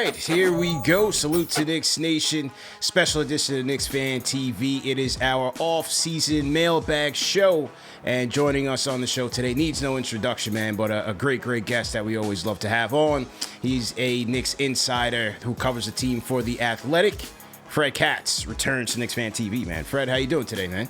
right, here we go. Salute to Knicks Nation. Special edition of Knicks Fan TV. It is our off-season mailbag show. And joining us on the show today needs no introduction, man, but a great guest that we always love to have on. He's a Knicks insider who covers the team for The Athletic. Fred Katz returns to Knicks Fan TV, man. Fred, how you doing today, man?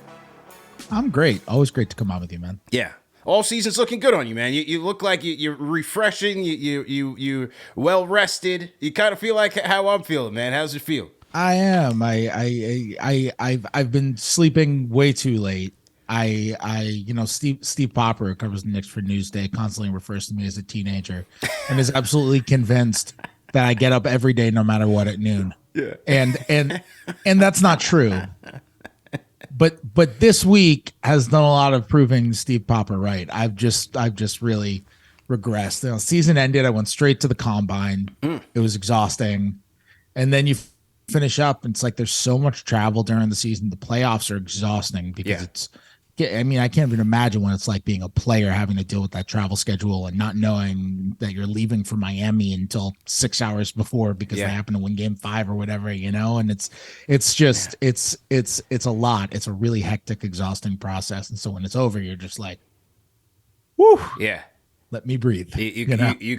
I'm great. Always great to come on with you, man. Yeah. All season's looking good on you, man. You look like you're refreshing. You're well rested. You kind of feel like how I'm feeling, man. How's it feel? I am. I've been sleeping way too late. Steve Popper, who covers the Knicks for Newsday, constantly refers to me as a teenager, and is absolutely convinced that I get up every day, no matter what, at noon. Yeah. And that's not true. But this week has done a lot of proving Steve Popper right. I've just really regressed. The season ended. I went straight to the combine. It was exhausting. And then you finish up, and it's like there's so much travel during the season. The playoffs are exhausting because I can't even imagine what it's like being a player having to deal with that travel schedule and not knowing that you're leaving for Miami until 6 hours before because they happen to win game 5 or whatever, and it's a lot. It's a really hectic, exhausting process. And so when it's over, you're just like, whoo, yeah, let me breathe. You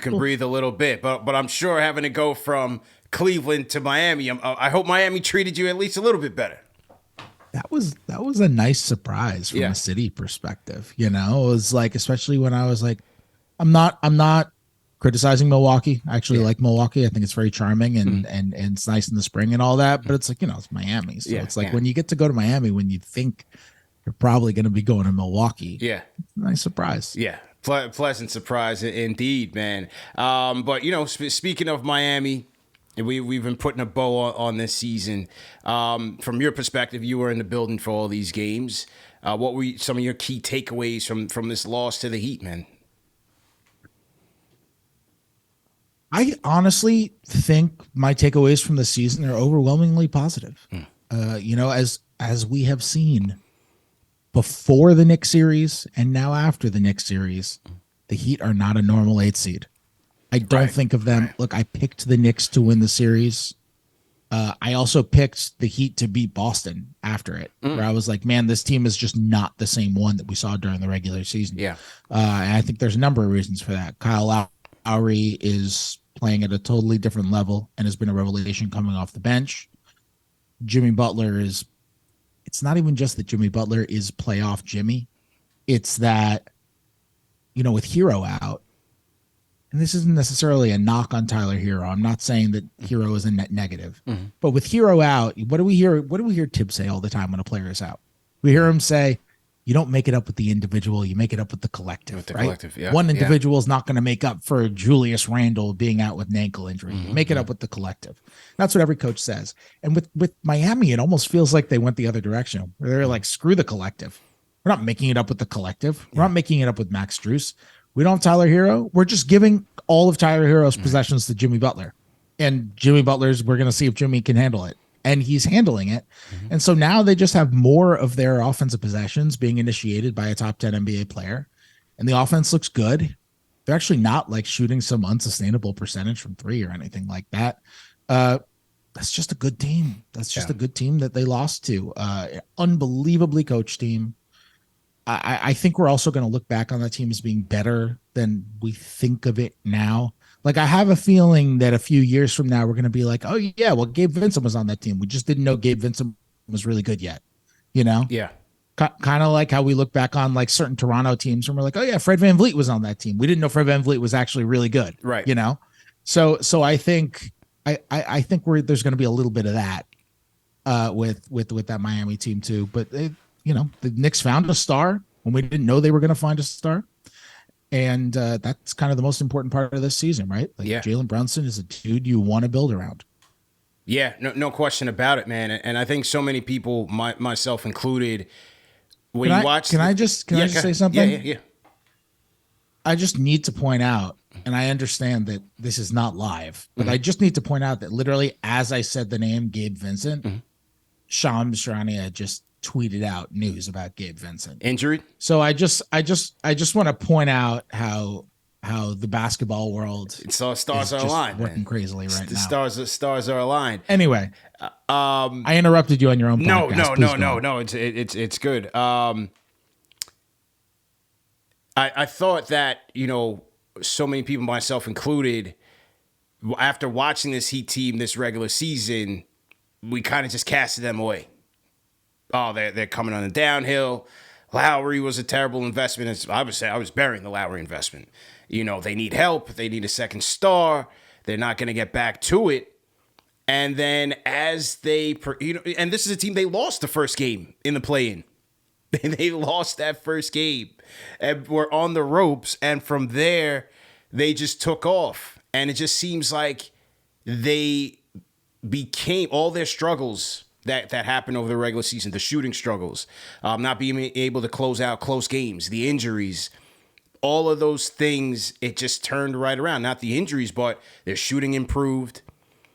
can breathe a little bit, but I'm sure having to go from Cleveland to Miami, I hope Miami treated you at least a little bit better. That was a nice surprise from a city perspective. It was like, especially when I was like, I'm not criticizing Milwaukee. I actually like Milwaukee. I think it's very charming and it's nice in the spring and all that, but it's like, it's Miami. So it's like when you get to go to Miami, when you think you're probably going to be going to Milwaukee. Yeah. Nice surprise. Yeah. Pleasant surprise indeed, man. But speaking of Miami, we've been putting a bow on this season. From your perspective, you were in the building for all these games. What were some of your key takeaways from this loss to the Heat, man? I honestly think my takeaways from the season are overwhelmingly positive. As we have seen before the Knicks series and now after the Knicks series, the Heat are not a normal 8 seed. I don't think of them. Look, I picked the Knicks to win the series. I also picked the Heat to beat Boston after it, where I was like, man, this team is just not the same one that we saw during the regular season. Yeah. And I think there's a number of reasons for that. Kyle Lowry is playing at a totally different level and has been a revelation coming off the bench. Jimmy Butler it's not even just that Jimmy Butler is playoff Jimmy. It's that, with Hero out, and this isn't necessarily a knock on Tyler Hero. I'm not saying that Hero is a net negative, but with Hero out, what do we hear Tibbs say all the time when a player is out? We hear him say, you don't make it up with the individual, you make it up with the collective. One individual is not going to make up for Julius Randle being out with an ankle injury. You make it up with the collective. That's what every coach says. And with Miami, it almost feels like they went the other direction. Where they're like, screw the collective. We're not making it up with the collective. We're not making it up with Max Strus. We don't have Tyler Hero. We're just giving all of Tyler Hero's possessions to Jimmy Butler. And Jimmy Butler's, we're going to see if Jimmy can handle it. And he's handling it. And so now they just have more of their offensive possessions being initiated by a top 10 NBA player. And the offense looks good. They're actually not like shooting some unsustainable percentage from 3 or anything like that. That's just a good team. That's just a good team that they lost to. Unbelievably coached team. I think we're also going to look back on that team as being better than we think of it now. Like, I have a feeling that a few years from now, we're going to be like, oh, yeah, well, Gabe Vincent was on that team. We just didn't know Gabe Vincent was really good yet, Yeah. Kind of like how we look back on like certain Toronto teams and we're like, oh, yeah, Fred VanVleet was on that team. We didn't know Fred VanVleet was actually really good. Right. So I think I think there's going to be a little bit of that with that Miami team, too. But the Knicks found a star when we didn't know they were going to find a star. And that's kind of the most important part of this season, right? Like Jalen Brunson is a dude you want to build around. Yeah, no question about it, man. And I think so many people, myself included, when you watch... Can I just say something? Yeah. I just need to point out, and I understand that this is not live, but I just need to point out that literally as I said the name Gabe Vincent, Shams Charania just tweeted out news about Gabe Vincent injury. So I just want to point out how how the basketball world So stars is are just aligned, working man. crazily right The now. stars are aligned. Anyway, I interrupted you on your own No, podcast. Please go on. no. It's good. I thought that, so many people, myself included, after watching this Heat team this regular season, we kind of just casted them away. Oh, they're coming on the downhill. Lowry was a terrible investment. I was burying the Lowry investment. They need help. They need a second star. They're not going to get back to it. And then as and this is a team, they lost the first game in the play-in. They lost that first game and were on the ropes. And from there, they just took off. And it just seems like they became all their struggles that happened over the regular season, the shooting struggles, not being able to close out close games, the injuries, all of those things, it just turned right around. Not the injuries, but their shooting improved,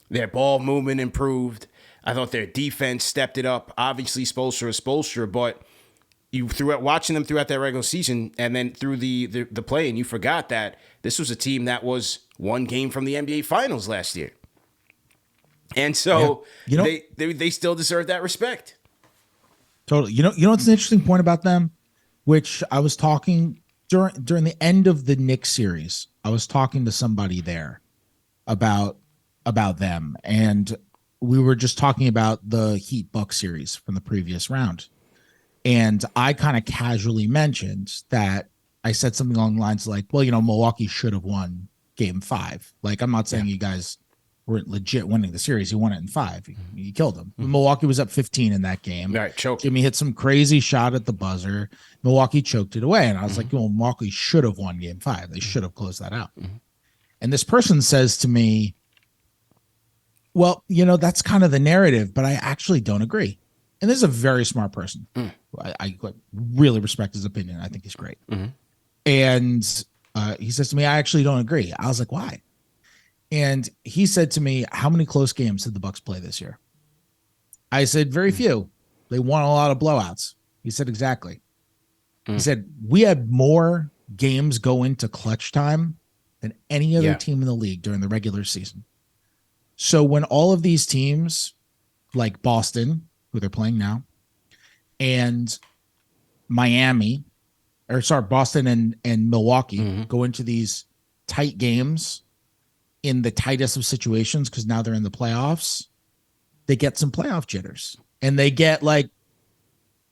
their ball movement improved. I thought their defense stepped it up. Obviously, Spoelstra is Spoelstra, but watching them throughout that regular season and then through the play, and you forgot that this was a team that was one game from the NBA Finals last year. And so they still deserve that respect. Totally. You know what's an interesting point about them, which I was talking during the end of the Knicks series. I was talking to somebody there about them, and we were just talking about the Heat Bucks series from the previous round. And I kind of casually mentioned that I said something along the lines like, well, Milwaukee should have won game 5. Like, I'm not saying you guys weren't legit winning the series. You won it in 5. You killed them. Mm-hmm. Milwaukee was up 15 in that game. Right, choked. Jimmy hit some crazy shot at the buzzer. Milwaukee choked it away. And I was like, well, Milwaukee should have won game 5. They should have closed that out. Mm-hmm. And this person says to me, well, that's kind of the narrative, but I actually don't agree. And this is a very smart person. I really respect his opinion. I think he's great. Mm-hmm. And he says to me, I actually don't agree. I was like, why? And he said to me, how many close games did the Bucks play this year? I said, very few. They won a lot of blowouts. He said, exactly. He said, we had more games go into clutch time than any other team in the league during the regular season. So when all of these teams like Boston, who they're playing now, and Boston and Milwaukee go into these tight games in the tightest of situations because now they're in the playoffs, they get some playoff jitters. And they get like,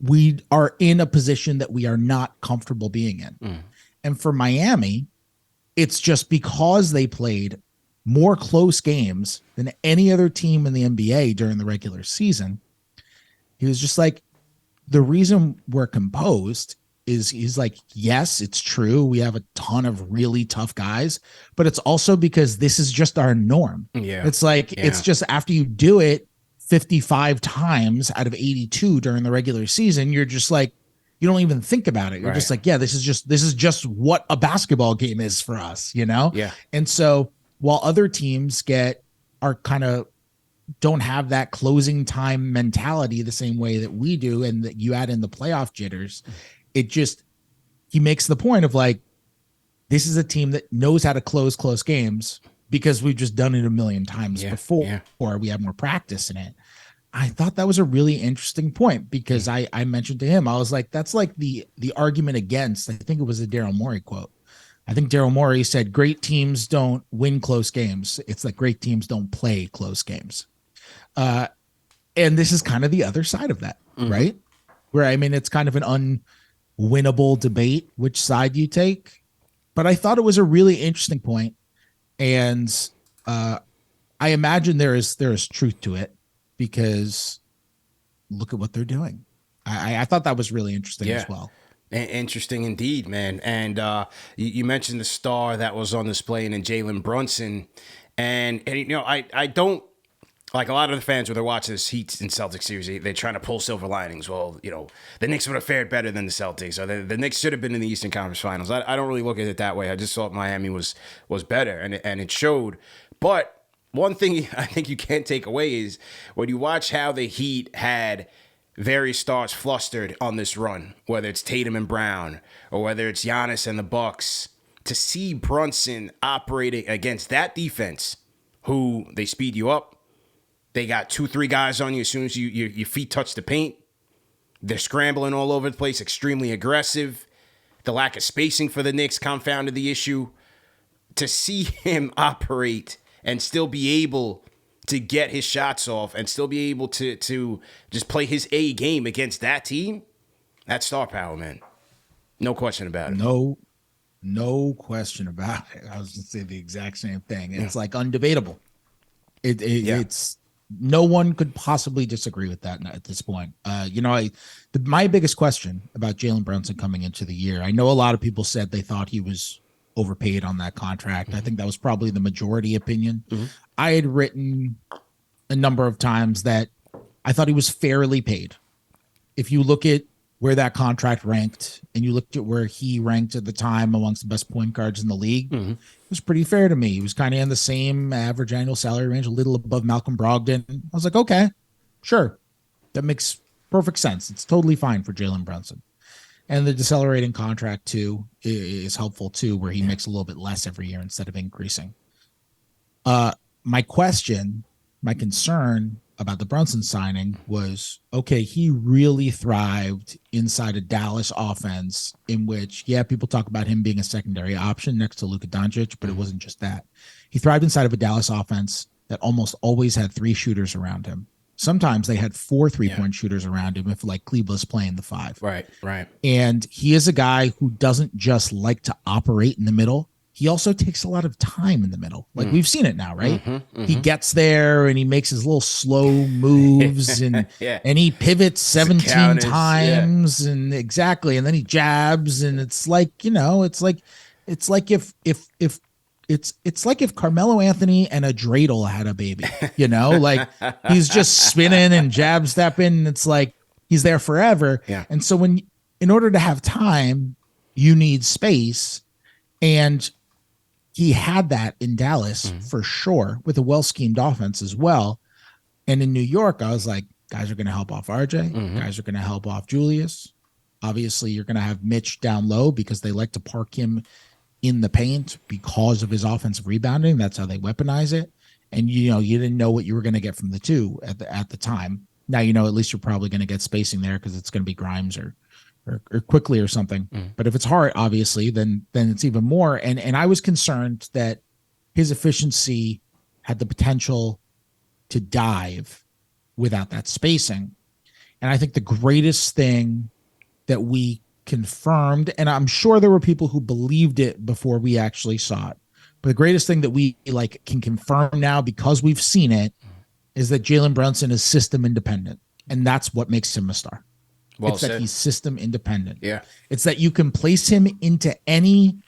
we are in a position that we are not comfortable being in. And for Miami, it's just because they played more close games than any other team in the NBA during the regular season. He was just like, the reason we're composed is he's like, yes, it's true. We have a ton of really tough guys, but it's also because this is just our norm. Yeah. It's like, it's just after you do it 55 times out of 82 during the regular season, you're just like, you don't even think about it. You're just like, yeah, this is just what a basketball game is for us, Yeah. And so while other teams don't have that closing time mentality the same way that we do, and that you add in the playoff jitters, he makes the point of like, this is a team that knows how to close games because we've just done it a million times before, or we have more practice in it. I thought that was a really interesting point because I mentioned to him, I was like, that's like the argument against, I think it was a Daryl Morey quote. I think Daryl Morey said, great teams don't win close games. It's like great teams don't play close games. And this is kind of the other side of that, right? Where, I mean, it's kind of an unwinnable debate, which side you take. But I thought it was a really interesting point. And I imagine there is truth to it because look at what they're doing. I thought that was really interesting as well. Interesting indeed, man. And you mentioned the star that was on display in Jalen Brunson. And I don't, like a lot of the fans when they're watching this Heat and Celtics series, they're trying to pull silver linings. Well, the Knicks would have fared better than the Celtics, or the Knicks should have been in the Eastern Conference Finals. I don't really look at it that way. I just thought Miami was better, and it showed. But one thing I think you can't take away is when you watch how the Heat had various stars flustered on this run, whether it's Tatum and Brown, or whether it's Giannis and the Bucks, to see Brunson operating against that defense, who they speed you up. They got 2-3 guys on you as soon as your feet touch the paint. They're scrambling all over the place, extremely aggressive. The lack of spacing for the Knicks confounded the issue. To see him operate and still be able to get his shots off and still be able to just play his A game against that team, that's star power, man. No question about it. No question about it. I was going to say the exact same thing. It's like undebatable. It's no one could possibly disagree with that at this point. My biggest question about Jalen Brunson coming into the year, I know a lot of people said they thought he was overpaid on that contract. I think that was probably the majority opinion. I had written a number of times that I thought he was fairly paid. If you look at where that contract ranked and you looked at where he ranked at the time amongst the best point guards in the league, it was pretty fair to me. He was kind of in the same average annual salary range, a little above Malcolm Brogdon. I was like, okay, sure. That makes perfect sense. It's totally fine for Jalen Brunson. And the decelerating contract, too, is helpful, too, where he makes a little bit less every year instead of increasing. My concern about the Brunson signing was, okay, he really thrived inside a Dallas offense in which, people talk about him being a secondary option next to Luka Doncic, but it wasn't just that. He thrived inside of a Dallas offense that almost always had 3 shooters around him. Sometimes they had 4 3-point shooters around him if like Kleber's playing the 5. Right. And he is a guy who doesn't just like to operate in the middle. He also takes a lot of time in the middle. Like we've seen it now, right? He gets there and he makes his little slow moves and and he pivots 17 times and exactly. And then he jabs and it's like, it's like if Carmelo Anthony and a dreidel had a baby, like he's just spinning and jab stepping. And it's like he's there forever. Yeah. And so in order to have time, you need space. And he had that in Dallas for sure with a well-schemed offense as well. And in New York, I was like, guys are going to help off RJ. Guys are going to help off Julius. Obviously, you're going to have Mitch down low because they like to park him in the paint because of his offensive rebounding. That's how they weaponize it. And, you didn't know what you were going to get from the two at the time. Now, at least you're probably going to get spacing there because it's going to be Grimes or Quickley or something. But if it's Hart, obviously, then it's even more. And I was concerned that his efficiency had the potential to dive without that spacing. And I think the greatest thing that we confirmed, and I'm sure there were people who believed it before we actually saw it, but the greatest thing that we can confirm now because we've seen it is that Jalen Brunson is system independent. And that's what makes him a star. Well it's said. That he's system independent. Yeah. It's that you can place him into any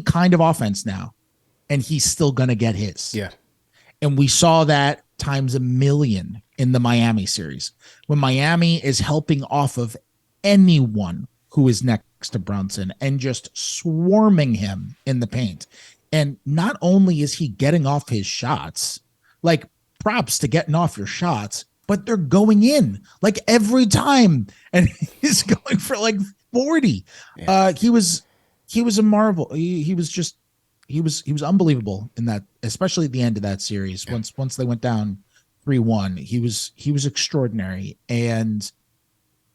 kind of offense now, and he's still going to get his. Yeah. And we saw that times a million in the Miami series when Miami is helping off of anyone who is next to Brunson and just swarming him in the paint. And not only is he getting off his shots, like props to getting off your shots, but they're going in like every time. And he's going for like 40. Yeah. He was a marvel. He was unbelievable in that, especially at the end of that series. Yeah. Once they went down 3-1, he was extraordinary. And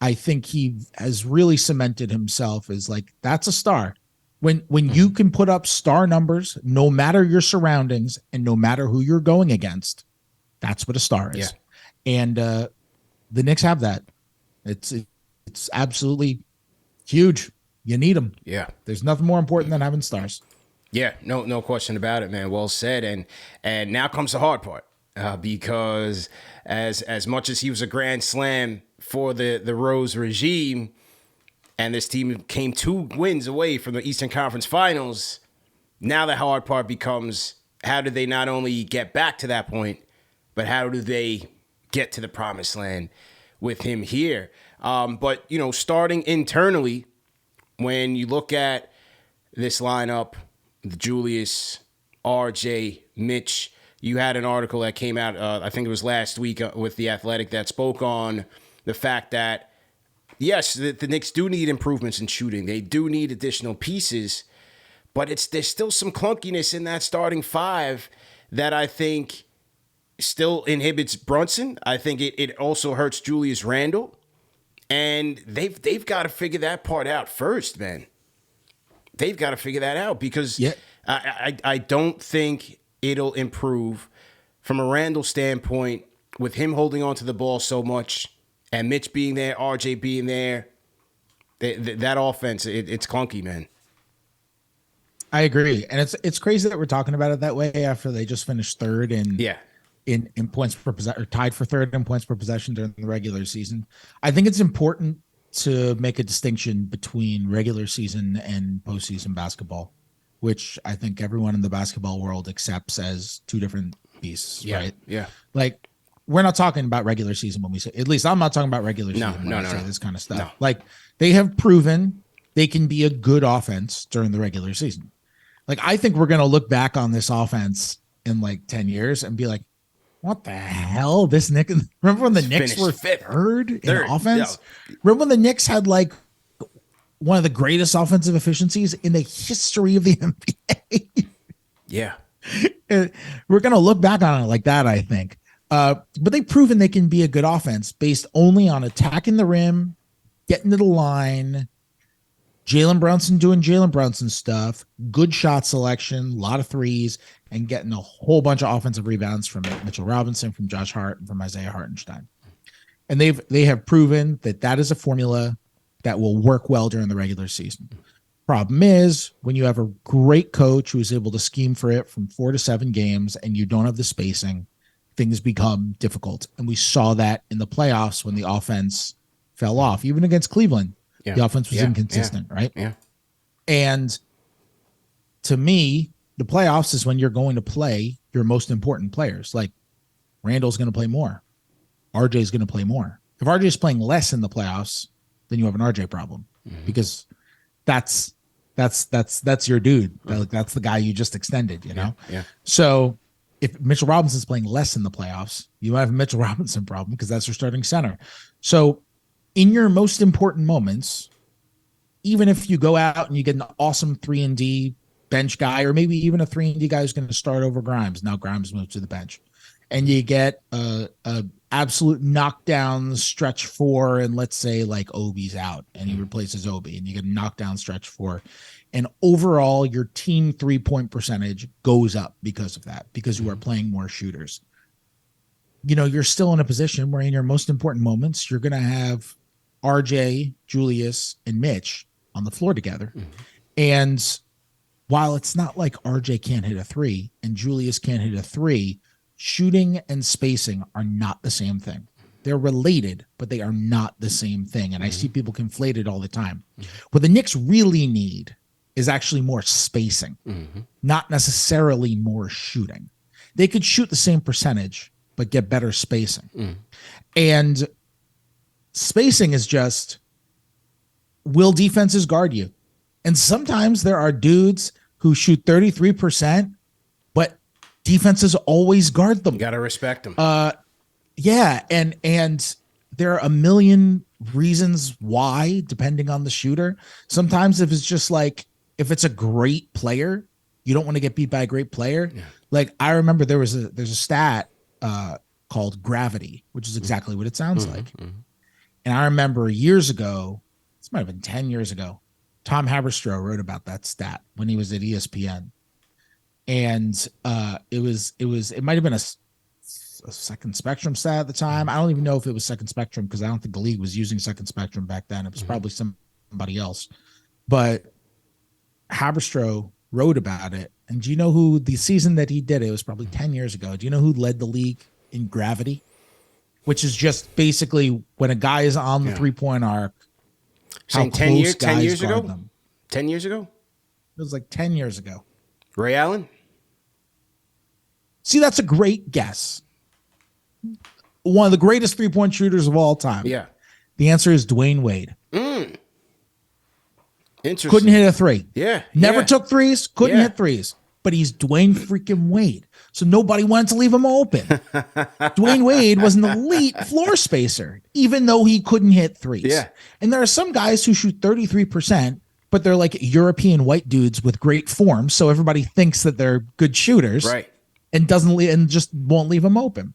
I think he has really cemented himself as like, that's a star. When you can put up star numbers, no matter your surroundings and no matter who you're going against, that's what a star is. Yeah. And the Knicks have that. It's absolutely huge. You need them. Yeah. There's nothing more important than having stars. Yeah, no question about it, man. Well said. And now comes the hard part, because as much as he was a grand slam for the Rose regime, and this team came 2 wins away from the Eastern Conference Finals, now the hard part becomes, how do they not only get back to that point, but how do they get to the promised land with him here? But, starting internally, when you look at this lineup, the Julius, RJ, Mitch, you had an article that came out, I think it was last week with The Athletic, that spoke on the fact that, yes, the Knicks do need improvements in shooting. They do need additional pieces, but there's still some clunkiness in that starting five that I think still inhibits Brunson. I think it also hurts Julius Randle. And they've got to figure that part out first, man. They've got to figure that out because I don't think it'll improve from a Randle standpoint with him holding on to the ball so much and Mitch being there, RJ being there. That offense, it's clunky, man. I agree, and it's crazy that we're talking about it that way after they just finished third in points per possession, or tied for third in points per possession during the regular season. I think it's important to make a distinction between regular season and postseason basketball, which I think everyone in the basketball world accepts as two different beasts, right? Yeah. Like, we're not talking about regular season when we say, at least I'm not talking about regular season when I say this kind of stuff. No. Like, they have proven they can be a good offense during the regular season. Like, I think we're going to look back on this offense in like 10 years and be like, what the hell? This Knicks, remember when the Knicks were third in offense? Yeah. Remember when the Knicks had like one of the greatest offensive efficiencies in the history of the NBA? Yeah. We're going to look back on it like that, I think. But they've proven they can be a good offense based only on attacking the rim, getting to the line, Jalen Brunson doing Jalen Brunson stuff, good shot selection, a lot of threes, and getting a whole bunch of offensive rebounds from Mitchell Robinson, from Josh Hart, and from Isaiah Hartenstein. And they have proven that is a formula that will work well during the regular season. Problem is, when you have a great coach who is able to scheme for it from 4 to 7 games and you don't have the spacing, things become difficult. And we saw that in the playoffs when the offense fell off, even against Cleveland. Yeah. The offense was inconsistent, right? Yeah. And to me, the playoffs is when you're going to play your most important players. Like, Randall's going to play more. RJ's going to play more. If RJ's playing less in the playoffs, then you have an RJ problem, because that's your dude. That's the guy you just extended, you know? Yeah. So if Mitchell Robinson's playing less in the playoffs, you have a Mitchell Robinson problem because that's your starting center. So in your most important moments, even if you go out and you get an awesome 3-and-D bench guy, or maybe even a 3-and-D guy who's going to start over Grimes, now Grimes moves to the bench, and you get a absolute knockdown stretch 4, and let's say like Obi's out and he replaces Obi, and you get a knockdown stretch 4, and overall your team 3-point percentage goes up because of that, because you are playing more shooters. You know, you're still in a position where in your most important moments, you're going to have RJ, Julius, and Mitch on the floor together. And while it's not like RJ can't hit a 3 and Julius can't hit a 3, shooting and spacing are not the same thing. They're related, but they are not the same thing. And I see people conflate it all the time. What the Knicks really need is actually more spacing, not necessarily more shooting. They could shoot the same percentage, but get better spacing. And spacing is just, will defenses guard you? And sometimes there are dudes who shoot 33%, but defenses always guard them. You got to respect them. Yeah. And there are a million reasons why, depending on the shooter. Sometimes if it's just like, if it's a great player, you don't want to get beat by a great player. Yeah. Like, I remember there's a stat called gravity, which is exactly what it sounds like. And I remember years ago, this might have been 10 years ago, Tom Haberstroh wrote about that stat when he was at ESPN. And it might have been a Second Spectrum stat at the time. I don't even know if it was Second Spectrum, because I don't think the league was using Second Spectrum back then. It was probably somebody else. But Haberstroh wrote about it. And do you know who, the season that he did it was probably 10 years ago. Do you know who led the league in gravity? Which is just basically when a guy is on the 3-point arc, how close 10 years ago? Them. 10 years ago? It was like 10 years ago. Ray Allen? See, that's a great guess. One of the greatest 3-point shooters of all time. Yeah. The answer is Dwayne Wade. Interesting. Couldn't hit a 3. Yeah. Never took threes. Couldn't hit threes. But he's Dwayne freaking Wade. So nobody wanted to leave him open. Dwayne Wade was an elite floor spacer, even though he couldn't hit threes. Yeah. And there are some guys who shoot 33%, but they're like European white dudes with great form. So everybody thinks that they're good shooters, Right. and just won't leave them open.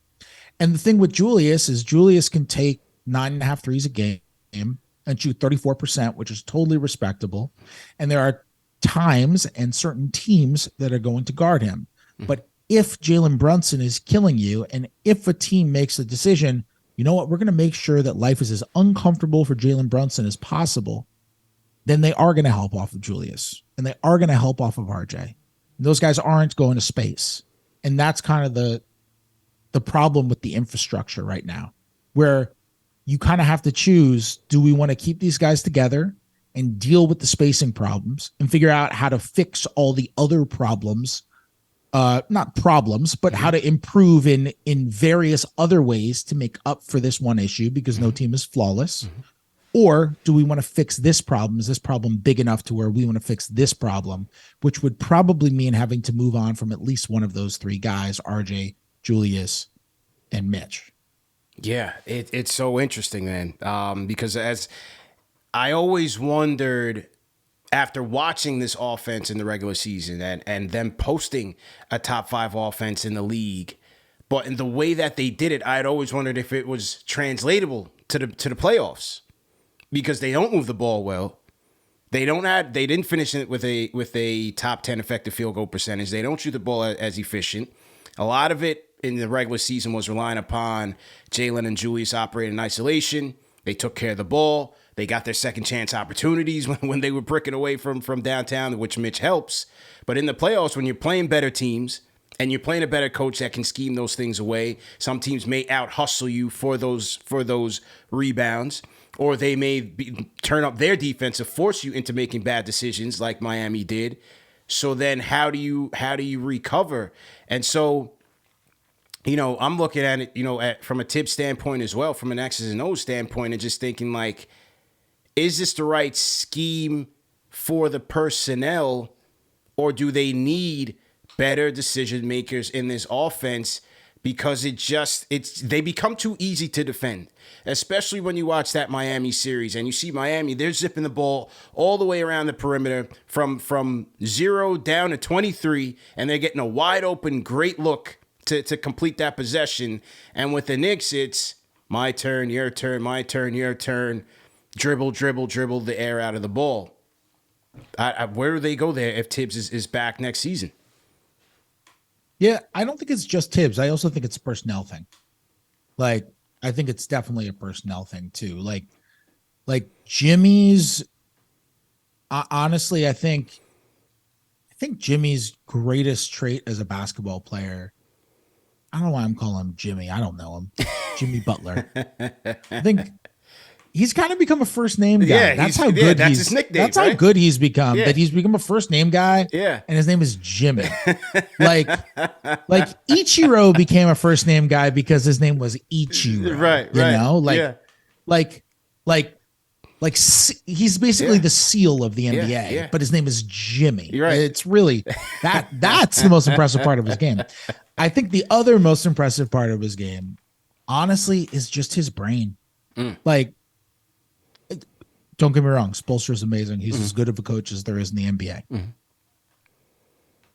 And the thing with Julius is Julius can take 9.5 threes a game and shoot 34%, which is totally respectable. And there are times and certain teams that are going to guard him. But if Jalen Brunson is killing you, and if a team makes a decision, you know what, we're going to make sure that life is as uncomfortable for Jalen Brunson as possible, then they are going to help off of Julius, and they are going to help off of RJ. Those guys aren't going to space. And that's kind of the problem with the infrastructure right now, where you kind of have to choose, do we want to keep these guys together and deal with the spacing problems and figure out how to fix all the other problems, not problems, but how to improve in various other ways to make up for this one issue, because no team is flawless. Or do we want to fix this problem? Is this problem big enough to where we want to fix this problem, which would probably mean having to move on from at least one of those three guys, RJ, Julius, and Mitch. Yeah, it's so interesting, man, because as I always wondered after watching this offense in the regular season and them posting a top 5 offense in the league, but in the way that they did it, I had always wondered if it was translatable to the playoffs, because they don't move the ball well. They didn't finish it with a top 10 effective field goal percentage. They don't shoot the ball as efficient. A lot of it in the regular season was relying upon Jalen and Julius operating in isolation. They took care of the ball. They got their second chance opportunities when they were bricking away from downtown, which Mitch helps. But in the playoffs, when you're playing better teams and you're playing a better coach that can scheme those things away, some teams may out hustle you for those rebounds, or they may turn up their defense to force you into making bad decisions like Miami did. So then how do you recover? And so, I'm looking at it, from a Tibbs standpoint as well, from an X's and O's standpoint, and just thinking like, is this the right scheme for the personnel, or do they need better decision makers in this offense? Because they become too easy to defend, especially when you watch that Miami series and you see Miami, they're zipping the ball all the way around the perimeter from 0 down to 23, and they're getting a wide open, great look to complete that possession. And with the Knicks, it's my turn, your turn, my turn, your turn, dribble the air out of the ball. Where do they go there if Tibbs is back next season? Yeah, I don't think it's just Tibbs. I also think it's a personnel thing. Like, I think it's definitely a personnel thing too. Like Jimmy's. Honestly, I think Jimmy's greatest trait as a basketball player. I don't know why I'm calling him Jimmy. I don't know him. Jimmy Butler. I think he's kind of become a first name guy. Yeah, that's how good that's his nickname. That's how good he's become. Yeah. That he's become a first name guy. Yeah, and his name is Jimmy. like Ichiro became a first name guy because his name was Ichiro. Right. You know, he's basically the seal of the NBA, but his name is Jimmy. You're right. It's really that's the most impressive part of his game. I think the other most impressive part of his game, honestly, is just his brain. Like, don't get me wrong, Spoelstra's amazing. He's as good of a coach as there is in the NBA.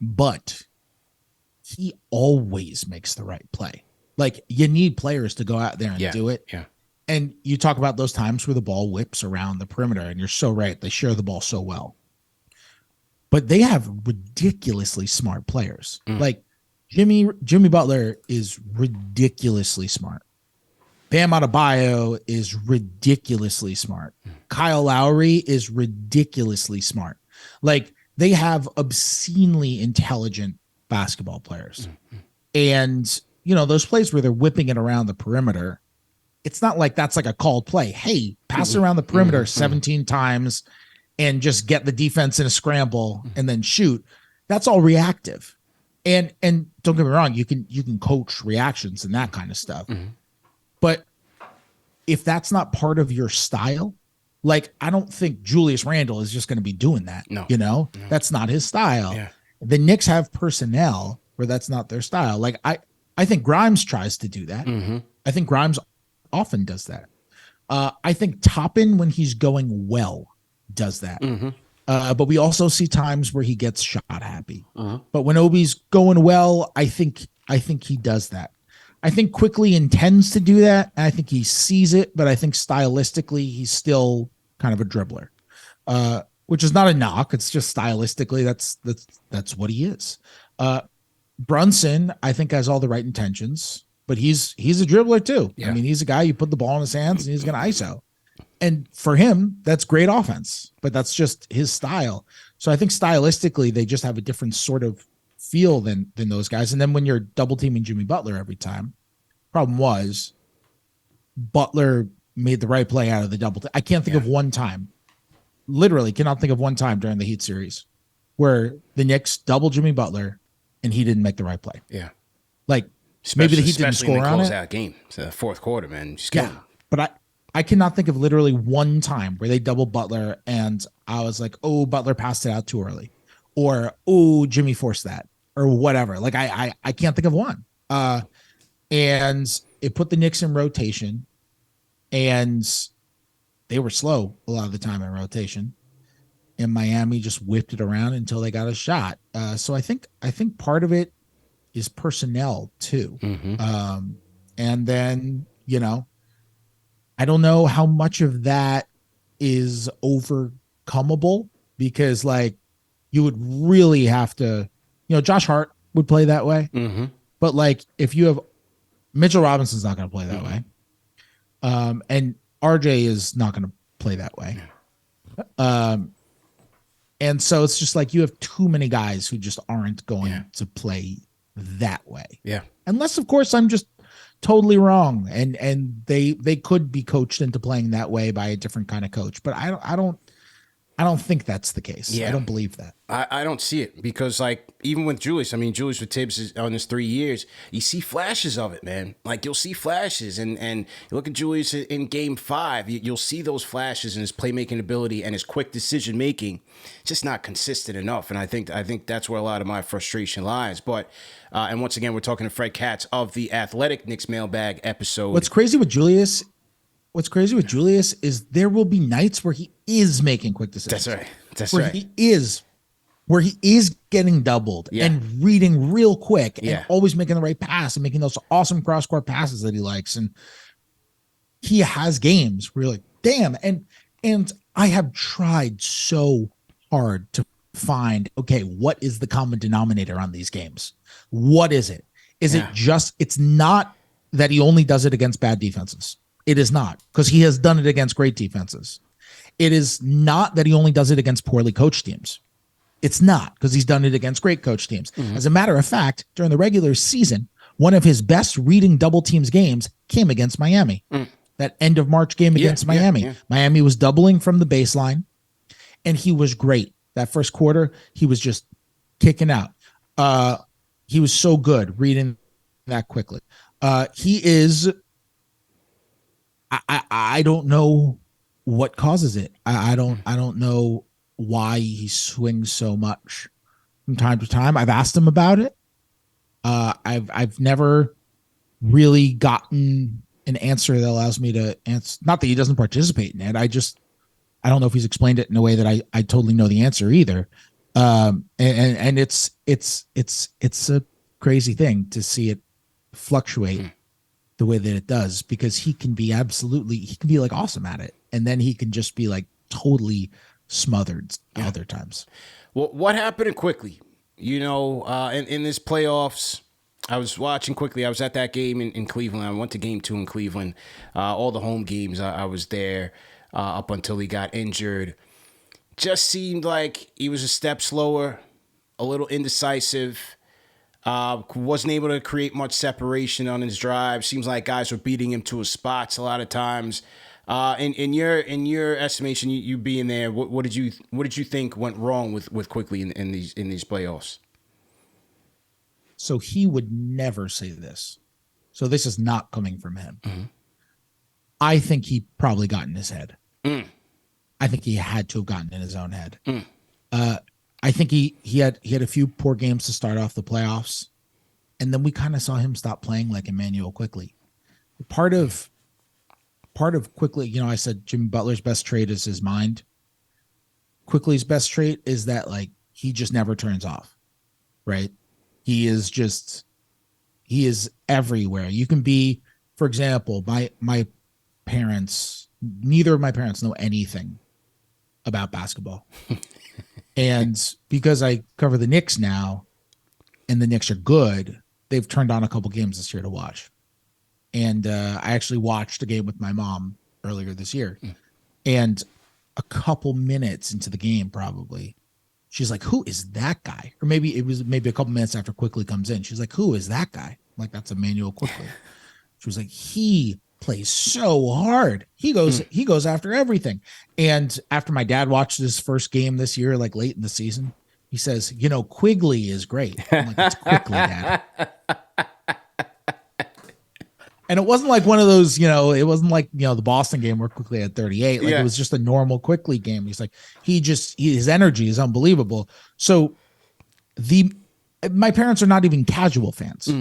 But he always makes the right play. Like, you need players to go out there and do it. Yeah. And you talk about those times where the ball whips around the perimeter, and you're so right. They share the ball so well. But they have ridiculously smart players. Like, Jimmy Butler is ridiculously smart. Bam Adebayo is ridiculously smart. Kyle Lowry is ridiculously smart. Like, they have obscenely intelligent basketball players. And, those plays where they're whipping it around the perimeter, it's not like that's like a called play. Hey, pass around the perimeter 17 times and just get the defense in a scramble and then shoot. That's all reactive. And don't get me wrong, you can coach reactions and that kind of stuff. But if that's not part of your style, like, I don't think Julius Randle is just going to be doing that. No. That's not his style. Yeah. The Knicks have personnel where that's not their style. Like, I think Grimes tries to do that. I think Grimes often does that. I think Toppin, when he's going well, does that. But we also see times where he gets shot happy. But when Obi's going well, I think he does that. I think Quickley intends to do that. And I think he sees it, but I think stylistically he's still kind of a dribbler, which is not a knock. It's just stylistically that's what he is. Brunson, I think, has all the right intentions, but he's a dribbler too. Yeah. I mean, he's a guy you put the ball in his hands and he's going to ISO. And for him, that's great offense, but that's just his style. So I think stylistically, they just have a different sort of feel than those guys. And then when you're double teaming Jimmy Butler every time, problem was Butler made the right play out of the double. I can't think of one time, literally cannot think of one time during the Heat series where the Knicks double Jimmy Butler and he didn't make the right play. Yeah. Like maybe the Heat didn't score on it. Out game. It's the fourth quarter, man. Just but I cannot think of literally one time where they doubled Butler and I was like, oh, Butler passed it out too early, or oh, Jimmy forced that, or whatever. Like I can't think of one. And it put the Knicks in rotation, and they were slow a lot of the time in rotation. And Miami just whipped it around until they got a shot. So I think part of it is personnel too. And then, I don't know how much of that is overcomable, because like you would really have to, Josh Hart would play that way. But like if you have Mitchell Robinson's not going to play that way. And RJ is not going to play that way. And so it's just like you have too many guys who just aren't going to play that way. Yeah. Unless, of course, I'm just totally wrong, and they could be coached into playing that way by a different kind of coach. But I don't think that's the case. Yeah. I don't believe that. I don't see it, because like even with Julius, Julius with Tibbs on his 3 years, you see flashes of it, man. Like you'll see flashes, and you look at Julius in Game 5, you'll see those flashes in his playmaking ability and his quick decision making, just not consistent enough. And I think that's where a lot of my frustration lies. But and once again, we're talking to Fred Katz of the Athletic Knicks Mailbag episode. What's crazy with Julius is there will be nights where he is making quick decisions. That's right. That's right. Where he is getting doubled and reading real quick and always making the right pass and making those awesome cross-court passes that he likes. And he has games where you're like, damn. And I have tried so hard to find, okay, what is the common denominator on these games? What is it? Is it just, it's not that he only does it against bad defenses. It is not, because he has done it against great defenses. It is not that he only does it against poorly coached teams. It's not, because he's done it against great coach teams. As a matter of fact, during the regular season, one of his best reading double teams games came against Miami. That end of March game against Miami. Miami was doubling from the baseline, and he was great. That first quarter, he was just kicking out. He was so good reading that quickly. He is... I don't know what causes it. I don't know why he swings so much from time to time. I've asked him about it. I've never really gotten an answer that allows me to answer. Not that he doesn't participate in it. I don't know if he's explained it in a way that I totally know the answer either. And it's a crazy thing to see it fluctuate the way that it does, because he can be like awesome at it, and then he can just be like totally smothered other times. Well, what happened Quickley? In this playoffs, I was watching Quickley. I was at that game in Cleveland. I went to Game 2 in Cleveland. All the home games, I was there up until he got injured. Just seemed like he was a step slower, a little indecisive. Wasn't able to create much separation on his drive. Seems like guys were beating him to his spots a lot of times. In your estimation, you being there, what did you think went wrong with Quickley in these playoffs? So he would never say this. So this is not coming from him. I think he probably got in his head. I think he had to have gotten in his own head. I think he had a few poor games to start off the playoffs, and then we kind of saw him stop playing like Immanuel Quickley. Part of Quickley, I said Jimmy Butler's best trait is his mind. Quickley's best trait is that like he just never turns off, right? He is everywhere. You can be, for example, my parents, neither of my parents know anything about basketball. And because I cover the Knicks now and the Knicks are good, they've turned on a couple games this year to watch. And I actually watched a game with my mom earlier this year. And a couple minutes into the game, probably, she's like, who is that guy? Or maybe it was a couple minutes after Quickley comes in. She's like, who is that guy? I'm like, that's Immanuel Quickley. She was like, he plays so hard. He goes after everything. And after my dad watched his first game this year, like late in the season, he says, Quigley is great. I'm like, it's Quickley, Dad. And it wasn't like one of those, it wasn't like, the Boston game where Quickley had 38. Like It was just a normal Quickley game. He's like, his energy is unbelievable. So my parents are not even casual fans,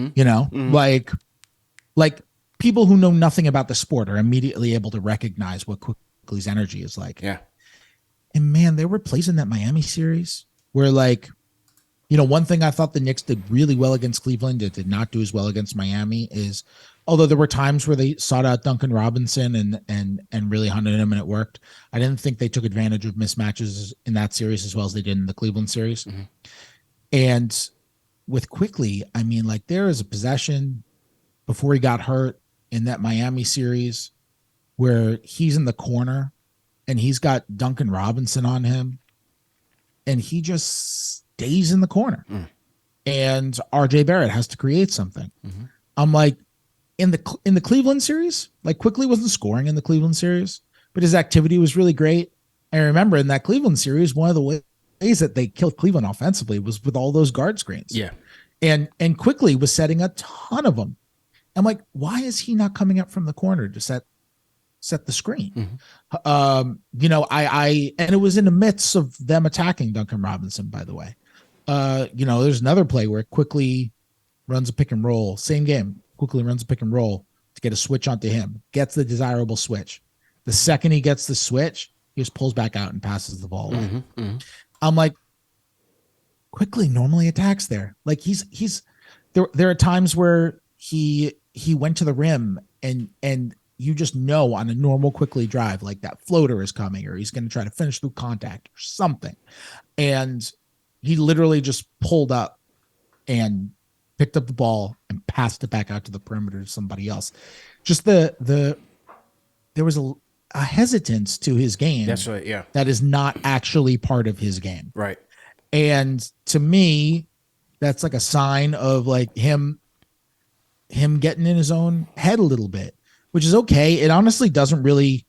like people who know nothing about the sport are immediately able to recognize what Quickley's energy is like. Yeah. And man, they were placing that Miami series where one thing I thought the Knicks did really well against Cleveland, it did not do as well against Miami, is although there were times where they sought out Duncan Robinson and really hunted him and it worked, I didn't think they took advantage of mismatches in that series as well as they did in the Cleveland series. Mm-hmm. And with Quickley, I mean, like there is a possession before he got hurt in that Miami series where he's in the corner and he's got Duncan Robinson on him and he just stays in the corner. And RJ Barrett has to create something. Mm-hmm. I'm like, in the Cleveland series, like Quickley wasn't scoring in the Cleveland series, but his activity was really great. I remember in that Cleveland series, one of the ways that they killed Cleveland offensively was with all those guard screens. Yeah. And Quickley was setting a ton of them. I'm like, why is he not coming up from the corner to set the screen? Mm-hmm. And it was in the midst of them attacking Duncan Robinson, by the way. There's another play where Quickley runs a pick and roll, same game. Quickley runs a pick and roll to get a switch onto him, gets the desirable switch. The second he gets the switch, he just pulls back out and passes the ball away. Mm-hmm, mm-hmm. I'm like, Quickley normally attacks there. Like he's there are times where he went to the rim and you just know on a normal Quickley drive, like that floater is coming or he's going to try to finish through contact or something. And he literally just pulled up and picked up the ball and passed it back out to the perimeter to somebody else. Just there was a hesitance to his game. That's right. Yeah. That is not actually part of his game. Right. And to me, that's like a sign of like him getting in his own head a little bit, which is okay. It honestly doesn't really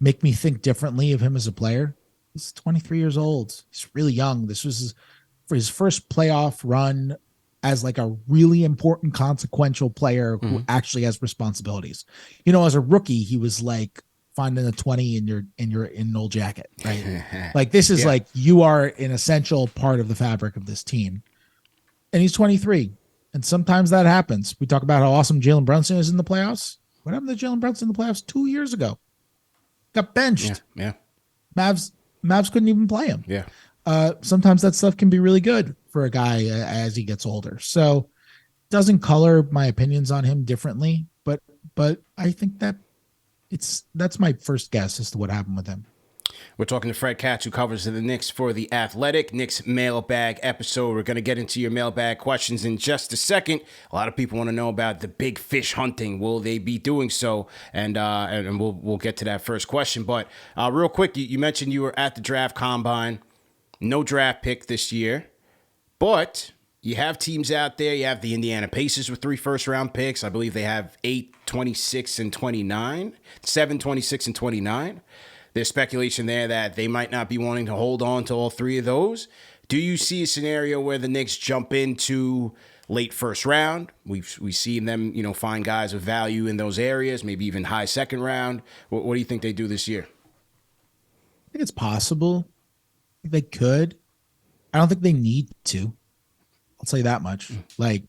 make me think differently of him as a player. He's 23 years old. He's really young. This was for his first playoff run as like a really important, consequential player who actually has responsibilities. As a rookie, he was like finding a 20 in an old jacket, right? Like this is like, you are an essential part of the fabric of this team. And he's 23. And sometimes that happens. We talk about how awesome Jalen Brunson is in the playoffs. What happened to Jalen Brunson in the playoffs 2 years ago? Got benched. Yeah. Mavs couldn't even play him. Yeah. Sometimes that stuff can be really good for a guy as he gets older. So doesn't color my opinions on him differently, but I think that's my first guess as to what happened with him. We're talking to Fred Katz, who covers the Knicks for The Athletic. Knicks mailbag episode. We're going to get into your mailbag questions in just a second. A lot of people want to know about the big fish hunting. Will they be doing so? And we'll get to that first question. But real quick, you mentioned you were at the draft combine. No draft pick this year, but you have teams out there. You have the Indiana Pacers with 3 first-round picks. I believe they have 8, 26, and 29. 7, 26, and 29. There's speculation there that they might not be wanting to hold on to all 3 of those. Do you see a scenario where the Knicks jump into late first round? We've seen them, find guys of value in those areas, maybe even high second round. What do you think they do this year? I think it's possible. They could. I don't think they need to. I'll tell you that much. Like,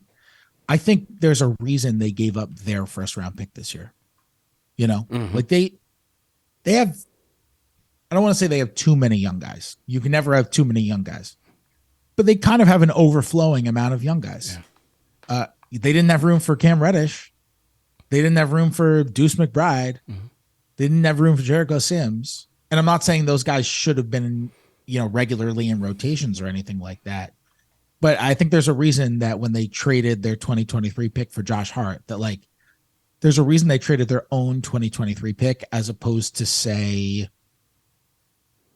I think there's a reason they gave up their first round pick this year. Like they have I don't want to say they have too many young guys. You can never have too many young guys, but they kind of have an overflowing amount of young guys. Yeah. They didn't have room for Cam Reddish. They didn't have room for Deuce McBride. Mm-hmm. They didn't have room for Jericho Sims. And I'm not saying those guys should have been, regularly in rotations or anything like that. But I think there's a reason that when they traded their 2023 pick for Josh Hart, that there's a reason they traded their own 2023 pick as opposed to, say,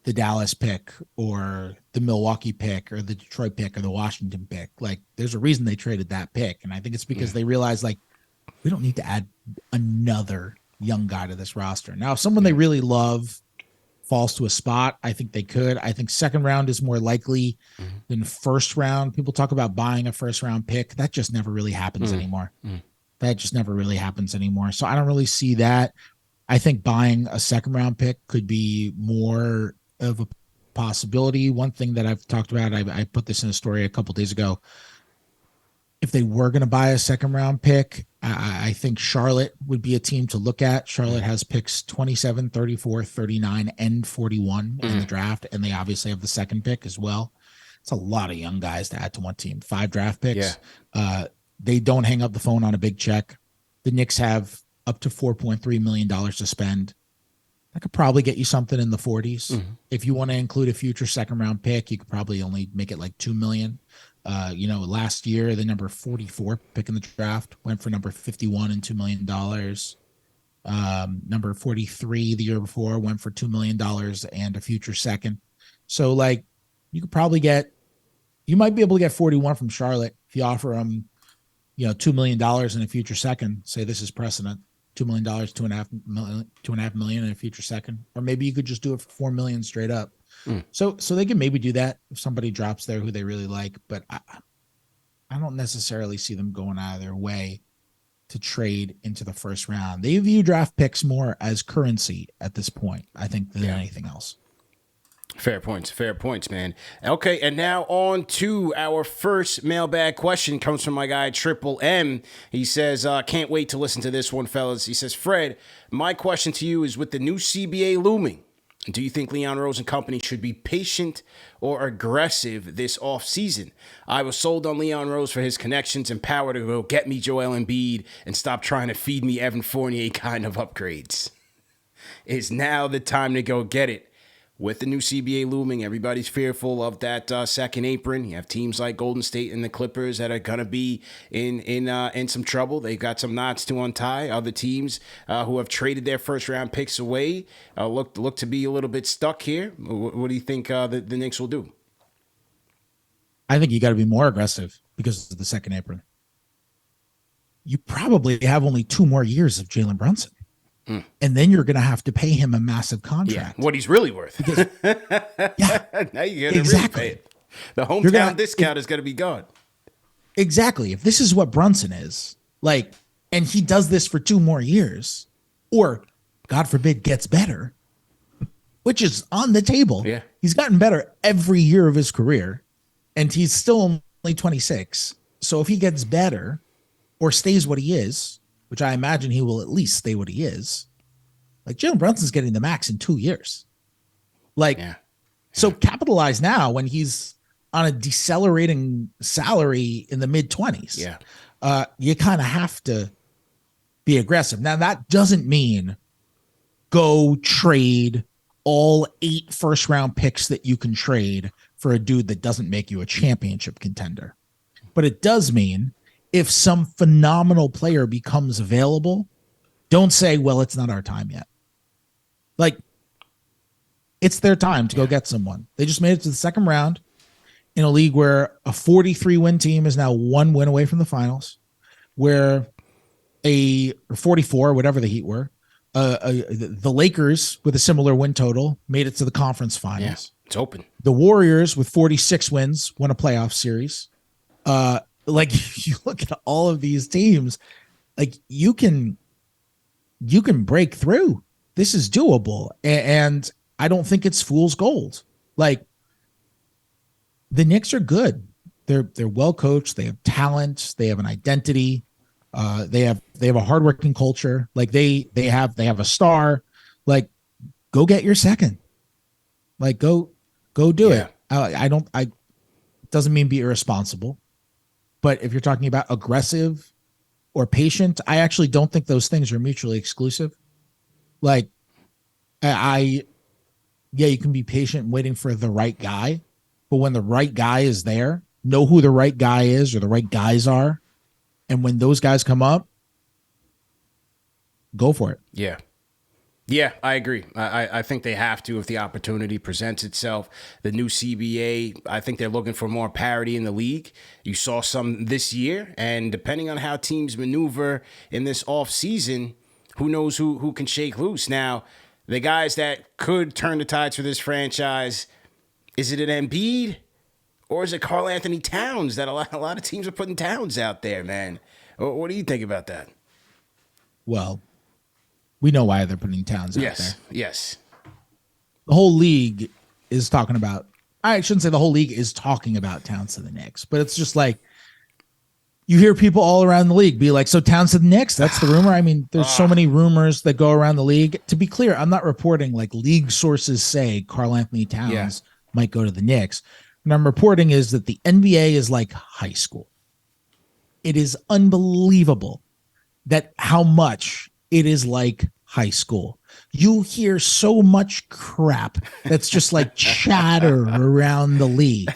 the Dallas pick or the Milwaukee pick or the Detroit pick or the Washington pick. There's a reason they traded that pick. And I think it's because they realized, we don't need to add another young guy to this roster. Now, if someone they really love falls to a spot, I think they could. I think second round is more likely than first round. People talk about buying a first round pick. That just never really happens anymore. That just never really happens anymore. So I don't really see that. I think buying a second round pick could be more of a possibility. One thing that I've talked about, I put this in a story a couple days ago. If they were going to buy a second round pick, I think Charlotte would be a team to look at. Charlotte has picks 27, 34, 39, and 41 in the draft, and they obviously have the second pick as well. It's a lot of young guys to add to one team. 5 draft picks. Yeah. They don't hang up the phone on a big check. The Knicks have up to $4.3 million to spend. That could probably get you something in the 40s. If you want to include a future second round pick, you could probably only make it $2 million. Last year, the number 44 pick in the draft went for number 51 and $2 million. Number 43 the year before went for $2 million and a future second. So you could probably you might be able to get 41 from Charlotte if you offer them, $2 million in a future second. Say this is precedent. $2 million, $2.5 million in a future second, or maybe you could just do it for $4 million straight up. So they can maybe do that if somebody drops there who they really like, but I don't necessarily see them going out of their way to trade into the first round. They view draft picks more as currency at this point, I think, than anything else. Fair points, man. Okay, and now on to our first mailbag question. Comes from my guy, Triple M. He says, can't wait to listen to this one, fellas. He says, Fred, my question to you is, with the new CBA looming, do you think Leon Rose and company should be patient or aggressive this offseason? I was sold on Leon Rose for his connections and power to go get me Joel Embiid and stop trying to feed me Evan Fournier kind of upgrades. Is now the time to go get it? With the new CBA looming, everybody's fearful of that second apron. You have teams like Golden State and the Clippers that are gonna be in some trouble. They've got some knots to untie. Other teams who have traded their first round picks away look to be a little bit stuck here. What do you think the Knicks will do? I think you got to be more aggressive because of the second apron. You probably have only 2 more years of Jalen Brunson. And then you're going to have to pay him a massive contract. Yeah, what he's really worth. Because, now you're going to really pay it. The hometown discount is going to be gone. Exactly. If this is what Brunson is, and he does this for 2 more years, or, God forbid, gets better, which is on the table. Yeah. He's gotten better every year of his career, and he's still only 26. So if he gets better or stays what he is, which I imagine he will at least stay what he is, Jalen Brunson's getting the max in 2 years. So capitalize now when he's on a decelerating salary in the mid-20s. Yeah. You kind of have to be aggressive. Now, that doesn't mean go trade all 8 first-round picks that you can trade for a dude that doesn't make you a championship contender. But it does mean if some phenomenal player becomes available, don't say, well, it's not our time yet. It's their time to go get someone. They just made it to the second round in a league where a 43-win team is now 1 win away from the finals, where a 44, whatever the Heat were, the Lakers with a similar win total made it to the conference finals. Yeah, it's open. The Warriors with 46 wins won a playoff series. You look at all of these teams, you can break through. This is doable. And I don't think it's fool's gold. The Knicks are good. They're well coached. They have talent. They have an identity. They have a hardworking culture. They have a star. Go get your second. Like go do Yeah. it. I doesn't mean be irresponsible, but if you're talking about aggressive or patient, I actually don't think those things are mutually exclusive. Like yeah, you can be patient waiting for the right guy, but when the right guy is there, know who the right guy is or the right guys are. And when those guys come up, go for it. Yeah. Yeah, I agree. I think they have to if the opportunity presents itself. The new CBA, I think they're looking for more parity in the league. You saw some this year, and depending on how teams maneuver in this offseason, who knows who can shake loose. Now, the guys that could turn the tides for this franchise, is it an Embiid or is it Karl Anthony Towns that a lot of teams are putting Towns out there, man? What do you think about that? Well, we know why they're putting Towns out there. Yes. The whole league is talking about, I shouldn't say the whole league is talking about Towns to the Knicks, but it's just like you hear people all around the league be like, so Towns to the Knicks, that's the rumor. I mean, there's so many rumors that go around the league. To be clear, I'm not reporting like league sources say Karl Anthony Towns might go to the Knicks. What I'm reporting is that the NBA is like high school. It is unbelievable that how much it is like high school. You hear so much crap that's just like chatter around the league.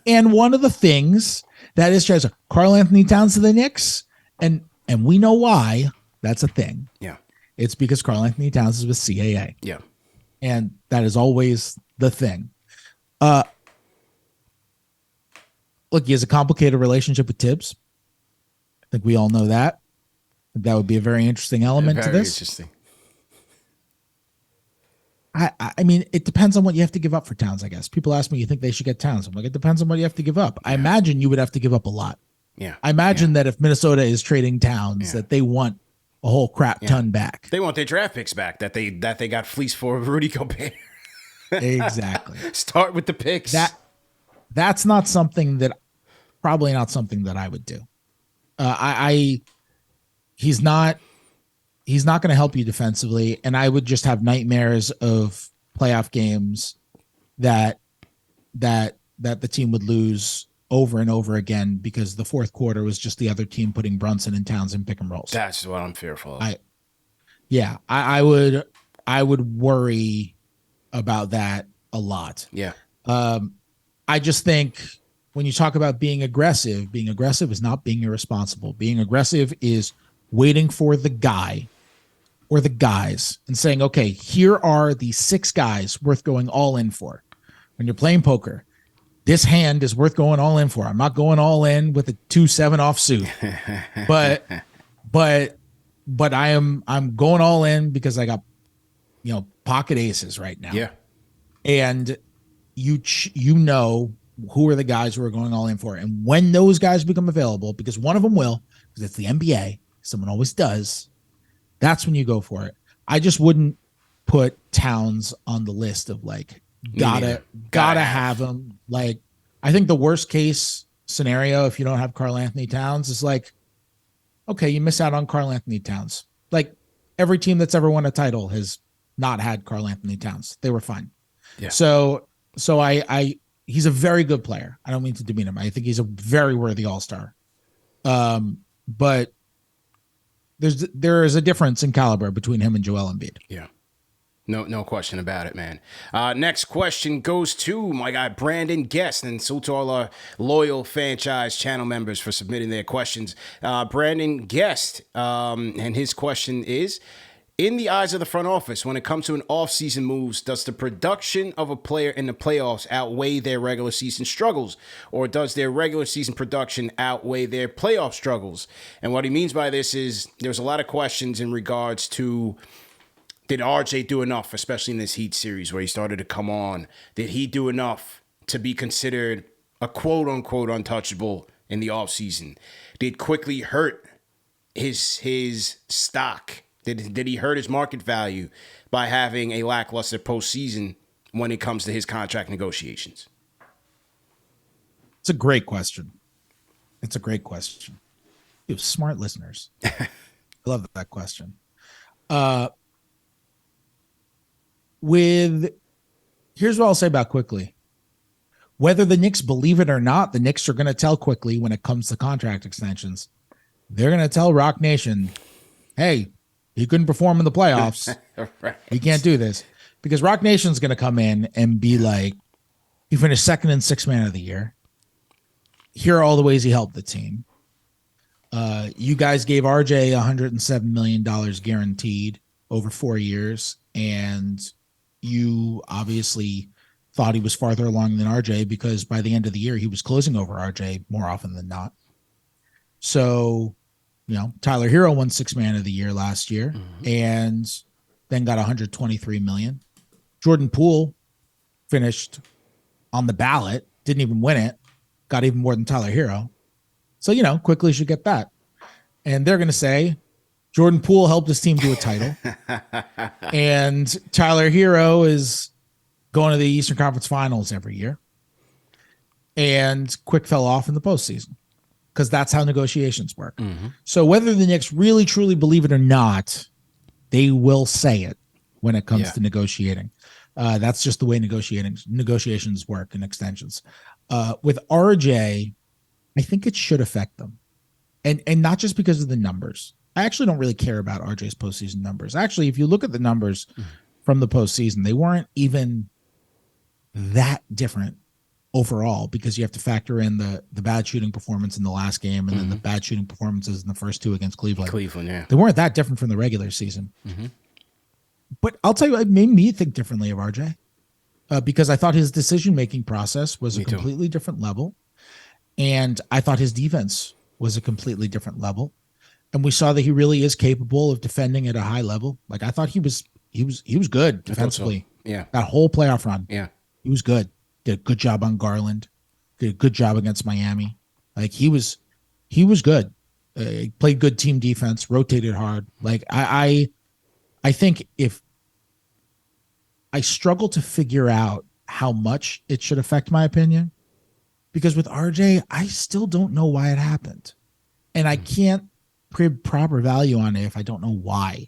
And one of the things that is just Karl Anthony Towns to the Knicks, and we know why that's a thing. Yeah. It's because Karl Anthony Towns is with CAA. Yeah. And that is always the thing. Look, he has a complicated relationship with Tibbs. I think we all know that. That would be a very interesting element to this. Interesting. I mean, it depends on what you have to give up for Towns, I guess. People ask me, you think they should get Towns? I'm like, it depends on what you have to give up. I imagine you would have to give up a lot. Yeah. I imagine that if Minnesota is trading Towns, that they want a whole crap ton back. They want their draft picks back that they got fleeced for Rudy Gobert. Exactly. Start with the picks. That's not something that, probably not something that I would do. He's not going to help you defensively, and I would just have nightmares of playoff games that the team would lose over and over again because the fourth quarter was just the other team putting Brunson and Towns in pick and rolls. That's what I'm fearful of. I would worry about that a lot. Yeah. I just think when you talk about being aggressive is not being irresponsible. Being aggressive is waiting for the guy or the guys and saying, okay, here are the 6 guys worth going all in for. When you're playing poker, this hand is worth going all in for. I'm not going all in with a 2-7 offsuit, but I'm going all in because I got, pocket aces right now. Yeah. And you know who are the guys who are going all in for. And when those guys become available, because one of them will, because it's the NBA, someone always does, that's when you go for it. I just wouldn't put Towns on the list of like, gotta have him. Like, I think the worst case scenario, if you don't have Karl Anthony Towns, is like, okay, you miss out on Karl Anthony Towns. Like every team that's ever won a title has not had Karl Anthony Towns. They were fine. Yeah. So he's a very good player. I don't mean to demean him. I think he's a very worthy all-star. But there is a difference in caliber between him and Joel Embiid. Yeah. No question about it, man. Next question goes to my guy, Brandon Guest. And so to all our loyal franchise channel members for submitting their questions. Brandon Guest, and his question is, in the eyes of the front office, when it comes to an offseason moves, does the production of a player in the playoffs outweigh their regular season struggles? Or does their regular season production outweigh their playoff struggles? And what he means by this is there's a lot of questions in regards to, did RJ do enough, especially in this Heat series where he started to come on? Did he do enough to be considered a quote-unquote untouchable in the offseason? Did Quickley hurt his stock? Did he hurt his market value by having a lackluster postseason when it comes to his contract negotiations? It's a great question. You have smart listeners. I love that question. Here's Here's what I'll say about Quickley. Whether the Knicks believe it or not, the Knicks are going to tell Quickley when it comes to contract extensions. They're going to tell Rock Nation, hey, he couldn't perform in the playoffs. Right. He can't do this. Because Rock Nation's going to come in and be like, he finished second and sixth man of the year. Here are all the ways he helped the team. You guys gave RJ $107 million guaranteed over 4 years, and you obviously thought he was farther along than RJ because by the end of the year, he was closing over RJ more often than not. So, Tyler Hero won sixth man of the year last year and then got $123 million. Jordan Poole finished on the ballot, didn't even win it, got even more than Tyler Hero. So, Quickley should get that. And they're going to say Jordan Poole helped his team do a title. And Tyler Hero is going to the Eastern Conference Finals every year. And Quick fell off in the postseason because that's how negotiations work. So whether the Knicks really, truly believe it or not, they will say it when it comes to negotiating. That's just the way negotiations work and extensions. With RJ, I think it should affect them. And not just because of the numbers. I actually don't really care about RJ's postseason numbers. Actually, if you look at the numbers from the postseason, they weren't even that different overall because you have to factor in the bad shooting performance in the last game and then the bad shooting performances in the first two against Cleveland. They weren't that different from the regular season. But I'll tell you, it made me think differently of RJ because I thought his decision-making process was a completely different level. And I thought his defense was a completely different level. And we saw that he really is capable of defending at a high level. Like I thought he was good defensively. So. Yeah. That whole playoff run. Yeah. He was good. Did a good job on Garland. Did a good job against Miami. Like he was good. He played good team defense, rotated hard. Like I think if I struggle to figure out how much it should affect my opinion, because with RJ, I still don't know why it happened. And I can't put proper value on it if I don't know why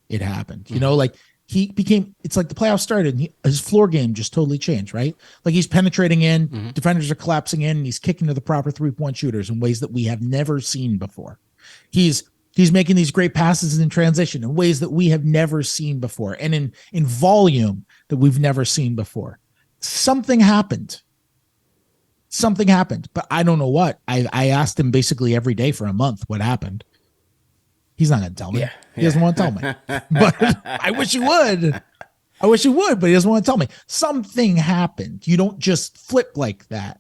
it happened. Like it's like the playoffs started and his floor game just totally changed, right? Like he's penetrating in, defenders are collapsing in, and he's kicking to the proper 3-point shooters in ways that we have never seen before. He's making these great passes in transition in ways that we have never seen before and in volume that we've never seen before. Something happened, but I don't know what. I asked him basically every day for a month what happened. He's not going to tell me. He doesn't want to tell me. But I wish he would. But he doesn't want to tell me. Something happened. You don't just flip like that.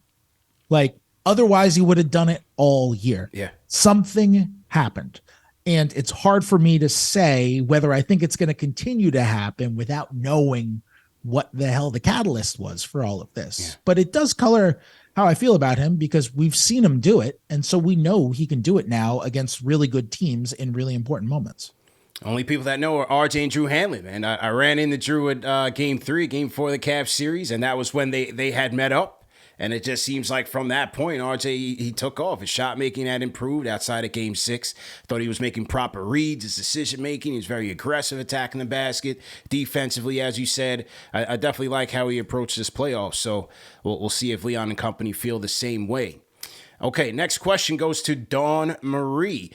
Like, otherwise he would have done it all year. Yeah. Something happened. And it's hard for me to say whether I think it's going to continue to happen without knowing what the hell the catalyst was for all of this. Yeah. But it does color how I feel about him because we've seen him do it. And so we know he can do it now against really good teams in really important moments. Only people that know are RJ and Drew Hanlon, man. I ran into Drew at Game 4 of the Cavs series, and that was when they had met up. And it just seems like from that point, RJ, he took off. His shot making had improved outside of Game 6. Thought he was making proper reads, his decision making. He was very aggressive attacking the basket. Defensively, as you said, I definitely like how he approached this playoff. So we'll see if Leon and company feel the same way. Okay, next question goes to Dawn Marie.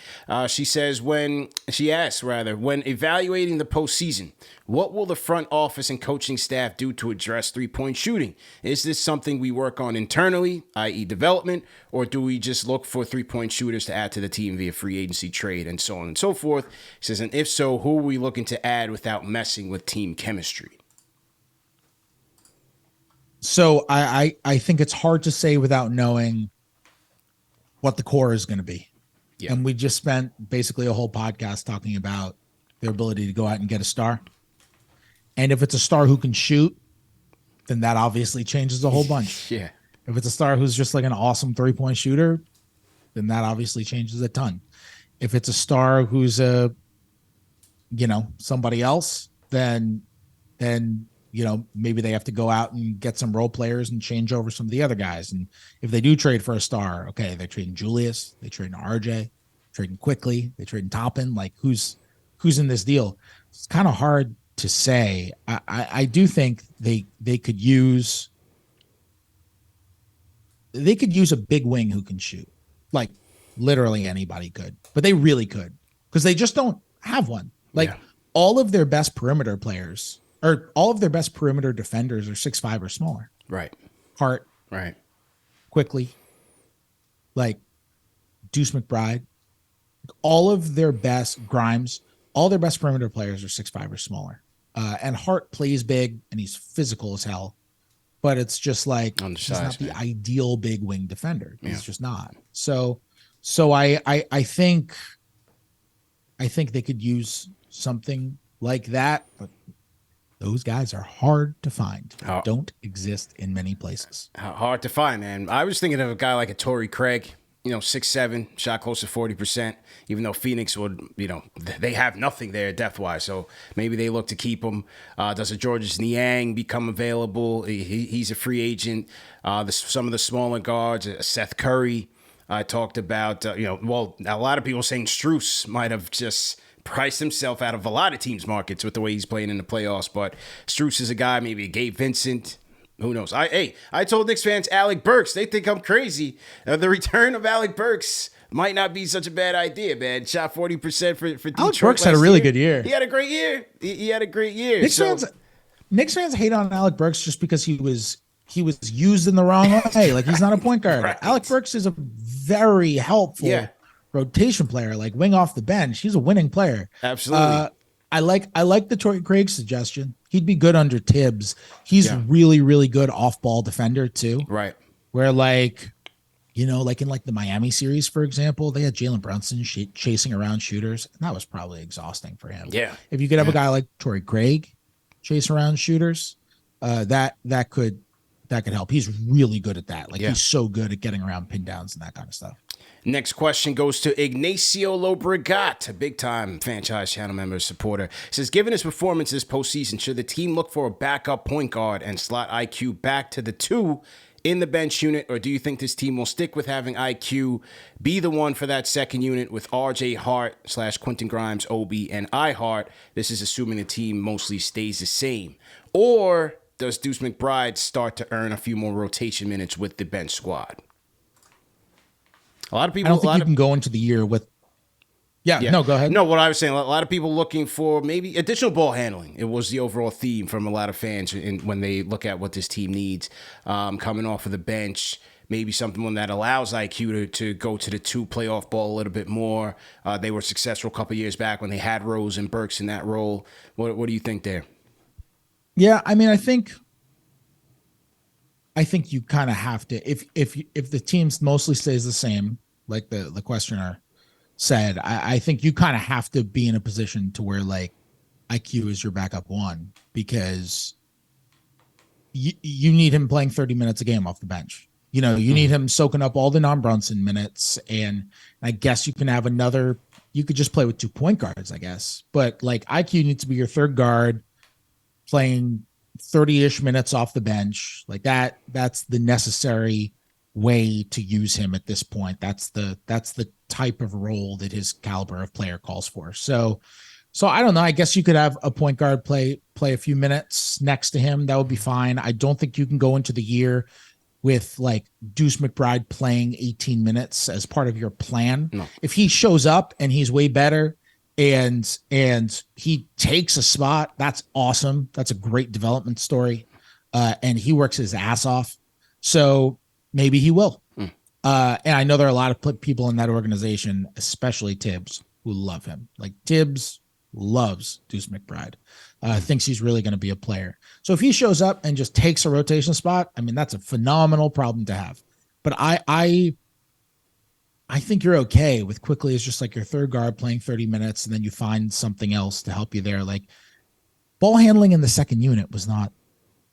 She asks, when evaluating the postseason, what will the front office and coaching staff do to address three-point shooting? Is this something we work on internally, i.e. development, or do we just look for three-point shooters to add to the team via free agency trade and so on and so forth? She says, and if so, who are we looking to add without messing with team chemistry? So I think it's hard to say without knowing what the core is going to be. Yeah. And we just spent basically a whole podcast talking about their ability to go out and get a star. And if it's a star who can shoot, then that obviously changes a whole bunch. Yeah. If it's a star who's just like an awesome 3-point shooter, then that obviously changes a ton. If it's a star who's somebody else, then maybe they have to go out and get some role players and change over some of the other guys. And if they do trade for a star, okay, they're trading Julius, they trading RJ, trading Quickley, they trading Toppin. Like who's in this deal? It's kind of hard to say. I do think they could use a big wing who can shoot. Like literally anybody could, but they really could because they just don't have one. Like all of their best perimeter players or all of their best perimeter defenders are 6'5" or smaller. Right. Hart. Right. Quickley. Like Deuce McBride. All of their best Grimes. All their best perimeter players are 6'5" or smaller. And Hart plays big and he's physical as hell. But it's just like he's not the ideal big wing defender. He's just not. So I think they could use something like that, but those guys are hard to find. Don't exist in many places. Hard to find, man. I was thinking of a guy like a Torrey Craig, 6'7", shot close to 40%, even though Phoenix would, they have nothing there depth-wise, so maybe they look to keep him. Does a Georges Niang become available? He's a free agent. Some of the smaller guards, Seth Curry, I talked about, a lot of people saying Strus might have just priced himself out of a lot of teams' markets with the way he's playing in the playoffs, but Strus is a guy, maybe Gabe Vincent. Who knows? I told Knicks fans Alec Burks. They think I'm crazy. The return of Alec Burks might not be such a bad idea, man. Shot 40% for Detroit. Alec Burks had a really good year. He had a great year. He had a great year. Knicks fans hate on Alec Burks just because he was used in the wrong way. Like he's not a point guard. Right. Alec Burks is a very helpful rotation player, like wing off the bench. He's a winning player. Absolutely. I like the Torrey Craig suggestion. He'd be good under Tibbs. He's really, really good off-ball defender too. Right. Where like in the Miami series, for example, they had Jalen Brunson chasing around shooters, and that was probably exhausting for him. Yeah. If you could have a guy like Torrey Craig chase around shooters, that could help. He's really good at that. Like he's so good at getting around pin downs and that kind of stuff. Next question goes to Ignacio Lobregat, a big-time franchise channel member supporter. It says, given his performance this postseason, should the team look for a backup point guard and slot IQ back to the 2 in the bench unit, or do you think this team will stick with having IQ be the one for that second unit with RJ Hart / Quentin Grimes, Obi, and I Hart? This is assuming the team mostly stays the same. Or does Deuce McBride start to earn a few more rotation minutes with the bench squad? A lot of people. I don't think you can go into the year with. No, go ahead. No, what I was saying, a lot of people looking for maybe additional ball handling. It was the overall theme from a lot of fans when they look at what this team needs coming off of the bench. Maybe something that allows IQ to go to the 2 playoff ball a little bit more. They were successful a couple years back when they had Rose and Burks in that role. What do you think there? Yeah, I mean, I think you kind of have to if the team mostly stays the same, like the questioner said. I think you kind of have to be in a position to where like IQ is your backup one, because you need him playing 30 minutes a game off the bench. You need him soaking up all the non-Brunson minutes, and I guess you can have you could just play with 2 point guards, I guess. But like IQ needs to be your third guard playing 30-ish minutes off the bench. Like that's the necessary way to use him at this point. That's the type of role that his caliber of player calls for. So I don't know. I guess you could have a point guard play a few minutes next to him. That would be fine. I don't think you can go into the year with like Deuce McBride playing 18 minutes as part of your plan. No. If he shows up and he's way better and he takes a spot, that's awesome. That's a great development story. And he works his ass off. So maybe he will. And I know there are a lot of people in that organization, especially Tibbs, who love him. Like Tibbs loves Deuce McBride, thinks he's really going to be a player. So if he shows up and just takes a rotation spot, I mean, that's a phenomenal problem to have. But I think you're okay with Quickley as just like your third guard playing 30 minutes, and then you find something else to help you there. Like ball handling in the second unit was not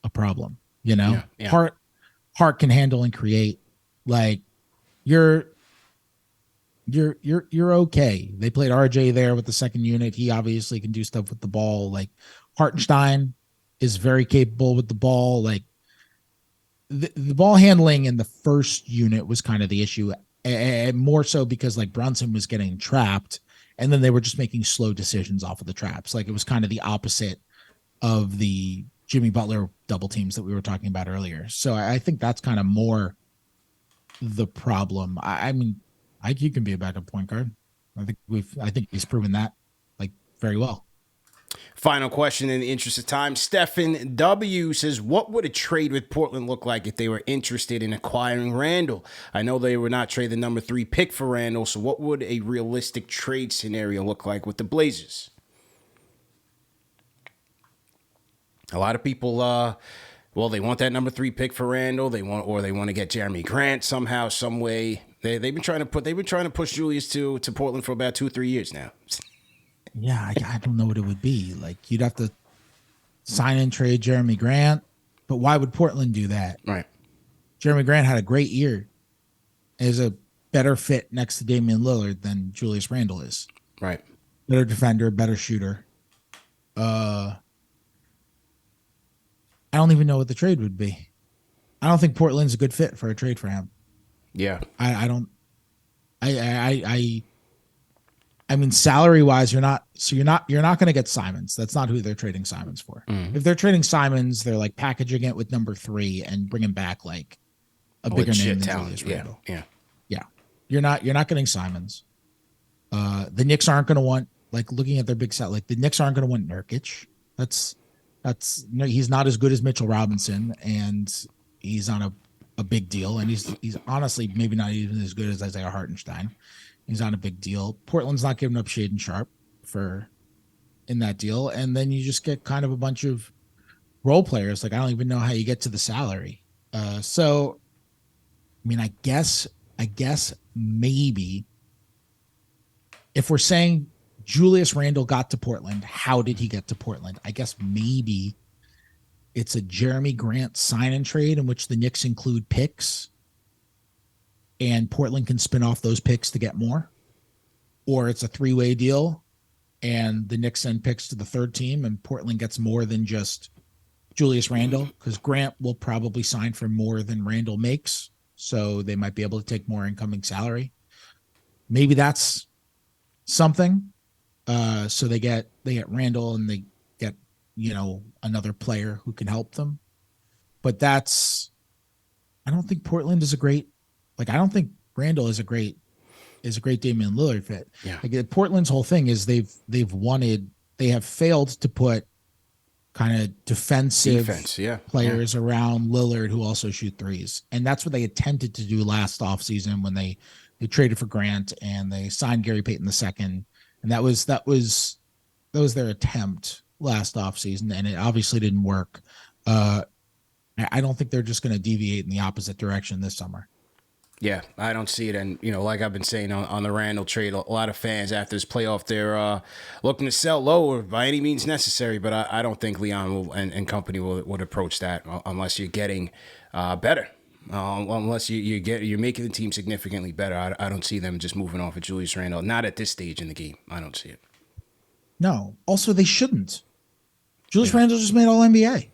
a problem, Yeah. Hart can handle and create. Like you're okay. They played RJ there with the second unit. He obviously can do stuff with the ball. Like Hartenstein is very capable with the ball. Like the ball handling in the first unit was kind of the issue, and more so because like Brunson was getting trapped, and then they were just making slow decisions off of the traps. Like it was kind of the opposite of the Jimmy Butler double teams that we were talking about earlier. So I think that's kind of more the problem. I mean, IQ can be a backup point guard. I think he's proven that like very well. Final question in the interest of time. Stephen W. says, what would a trade with Portland look like if they were interested in acquiring Randle? I know they would not trade the number 3 pick for Randle, so what would a realistic trade scenario look like with the Blazers? A lot of people, they want that number 3 pick for Randle. They want to get Jeremy Grant somehow, some way. They've been trying to push Julius to Portland for about 2-3 years now. Yeah, I don't know what it would be. Like, you'd have to sign and trade Jeremy Grant, but why would Portland do that? Right. Jeremy Grant had a great year. Is a better fit next to Damian Lillard than Julius Randle is. Right. Better defender, better shooter. I don't even know what the trade would be. I don't think Portland's a good fit for a trade for him. Yeah. I don't. I mean, salary wise, you're not going to get Simons. That's not who they're trading Simons for. Mm-hmm. If they're trading Simons, they're like packaging it with number 3 and bringing back like a bigger name than Julius Randle. Yeah. You're not getting Simons. The Knicks aren't going to want, like, looking at their big set. Like, the Knicks aren't going to want Nurkic. He's not as good as Mitchell Robinson, and he's on a big deal. And he's honestly maybe not even as good as Isaiah Hartenstein. He's on a big deal. Portland's not giving up Shaedon Sharpe in that deal. And then you just get kind of a bunch of role players. Like, I don't even know how you get to the salary. So, I mean, I guess maybe if we're saying Julius Randle got to Portland, how did he get to Portland? I guess maybe it's a Jeremy Grant sign and trade in which the Knicks include picks and Portland can spin off those picks to get more, or it's a 3-way deal and the Knicks send picks to the third team and Portland gets more than just Julius Randle, because Grant will probably sign for more than Randle makes. So they might be able to take more incoming salary. Maybe that's something. So they get Randle and they get, another player who can help them. But I don't think Portland is I don't think Randle is a great Damian Lillard fit. Yeah. Like, Portland's whole thing is they have failed to put kind of defensive players around Lillard who also shoot threes. And that's what they attempted to do last offseason when they traded for Grant and they signed Gary Payton II. And that was their attempt last offseason, and it obviously didn't work. I don't think they're just going to deviate in the opposite direction this summer. Yeah, I don't see it. And, like I've been saying on the Randle trade, a lot of fans after this playoff, they're looking to sell lower by any means necessary. But I don't think Leon and company would approach that unless you're getting better. Unless you're making the team significantly better. I don't see them just moving off of Julius Randle. Not at this stage in the game. I don't see it. No. Also, they shouldn't. Julius Randle just made All-NBA.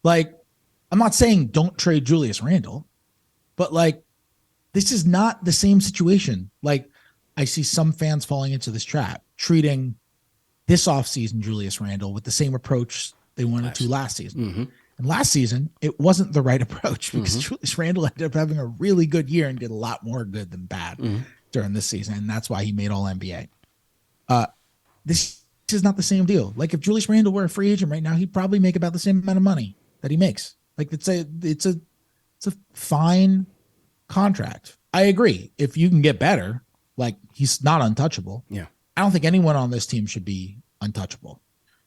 Like, I'm not saying don't trade Julius Randle, but, like, this is not the same situation. Like, I see some fans falling into this trap, treating this offseason Julius Randle with the same approach they wanted to last season. Mm-hmm. And last season, it wasn't the right approach because Julius Randle ended up having a really good year and did a lot more good than bad during this season. And that's why he made All-NBA. This is not the same deal. Like, if Julius Randle were a free agent right now, he'd probably make about the same amount of money that he makes. Like, it's a fine contract. I agree. If you can get better, like, he's not untouchable. Yeah. I don't think anyone on this team should be untouchable.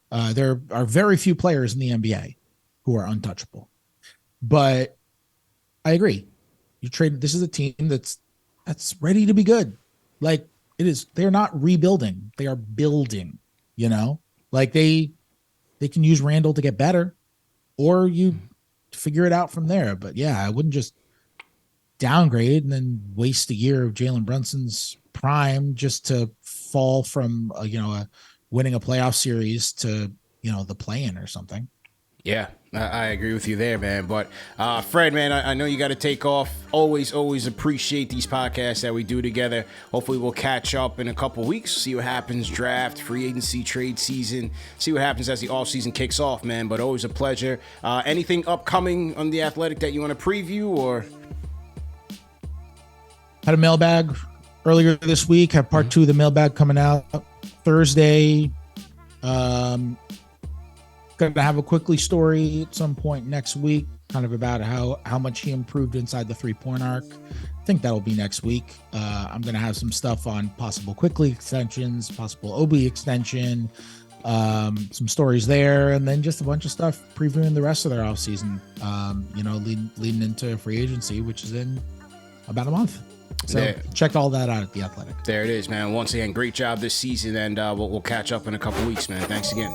There are very few players in the NBA who are untouchable. But I agree. This is a team that's ready to be good. Like, it is. They're not rebuilding. They are building, like they can use Randle to get better, or you figure it out from there. But yeah, I wouldn't just downgrade and then waste a year of Jalen Brunson's prime just to fall from winning a playoff series to the play-in or something. Yeah, I agree with you there, man. But Fred, man, I know you got to take off. Always appreciate these podcasts that we do together. Hopefully we'll catch up in a couple weeks, see what happens, draft, free agency, trade season, see what happens as the offseason kicks off, man. But always a pleasure. Anything upcoming on The Athletic that you want to preview or? Had a mailbag earlier this week. Have part 2 of the mailbag coming out Thursday. Going to have a Quickley story at some point next week, kind of about how much he improved inside the 3-point arc. I think that'll be next week. I'm going to have some stuff on possible Quickley extensions, possible Obi extension, some stories there, and then just a bunch of stuff previewing the rest of their offseason, leading into free agency, which is in about a month. So check all that out at The Athletic. There it is, man. Once again, great job this season, and we'll catch up in a couple weeks, man. Thanks again.